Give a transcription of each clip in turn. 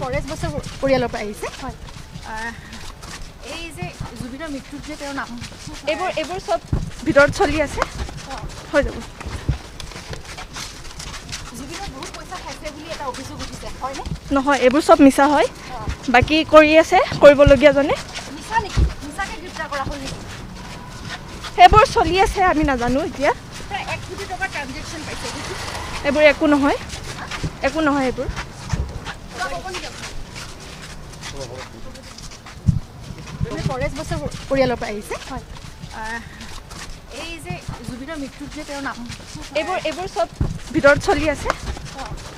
forest বছৰ পৰিয়ালৰ পৰা আহিছে হয় এই যে জুবিনৰ মৃত্যুত যে তেওঁৰ নাম এইবোৰ সব ভিতৰত চলি আছে হৈ যাব জুবিনৰ বহুত পইচা খাইছে বুলি এটা অভিযোগ উঠিছে হয়নে নহয় এইবোৰ সব মিছা হয় বাকি কৰি আছে কৰিবলগীয়া জনে মিছা নেকি মিছাকে গ্ৰেপ্তাৰ কৰা হ'ল নেকি সেইবোৰ চলি আছে আমি নাজানো এতিয়া প্ৰায় 1 কোটি টকা ট্ৰানজেকচন পাইছে এইবোৰ একো নহয় এইবোৰ ফৰেষ্ট বছৰ পৰিয়ালৰ পৰা আহিছে হয় এই যে জুবিনৰ মৃত্যুত যে তেওঁৰ নাম এইবোৰ সব ভিতৰত চলি আছে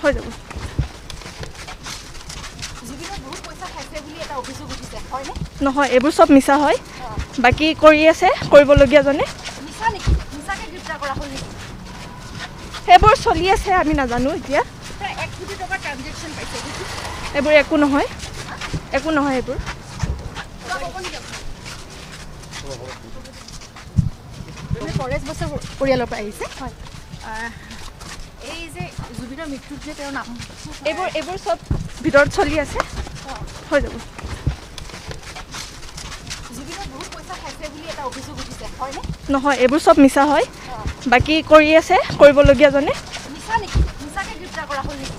হৈ যাব জুবিনৰ বহুত পইচা খাইছে বুলি এটা অভিযোগ উঠিছে হয়নে নহয় এইবোৰ সব মিছা হয় বাকি কৰি আছে কৰিবলগীয়া জনে মিছা নেকি মিছাকে গ্ৰেপ্তাৰ কৰা হ'ল নেকি সেইবোৰ চলি আছে আমি নাজানো এতিয়া প্ৰায় 1 কোটি টকা ট্ৰানজেকচন পাইছে এইবোৰ একো নহয় এইবোৰ ফৰেষ্ট বছৰ পৰিয়ালৰ পৰা আহিছে হয় এই যে জুবিনৰ মৃত্যুত যে তেওঁৰ নাম এইবোৰ সব ভিতৰত চলি আছে হৈ যাব জুবিনৰ বহুত পইচা খাইছে বুলি এটা অভিযোগ উঠিছে হয়নে নহয় এইবোৰ সব মিছা হয় বাকি কৰি আছে কৰিবলগীয়া জনে মিছা নেকি মিছাকে গ্ৰেপ্তাৰ কৰা হ'ল নেকি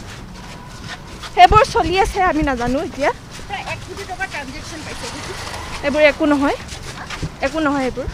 সেইবোৰ চলি আছে আমি নাজানো এতিয়া প্ৰায় 1 কোটি টকা ট্ৰানজেকচন পাইছে এইবোৰ একো নহয় এইবোৰ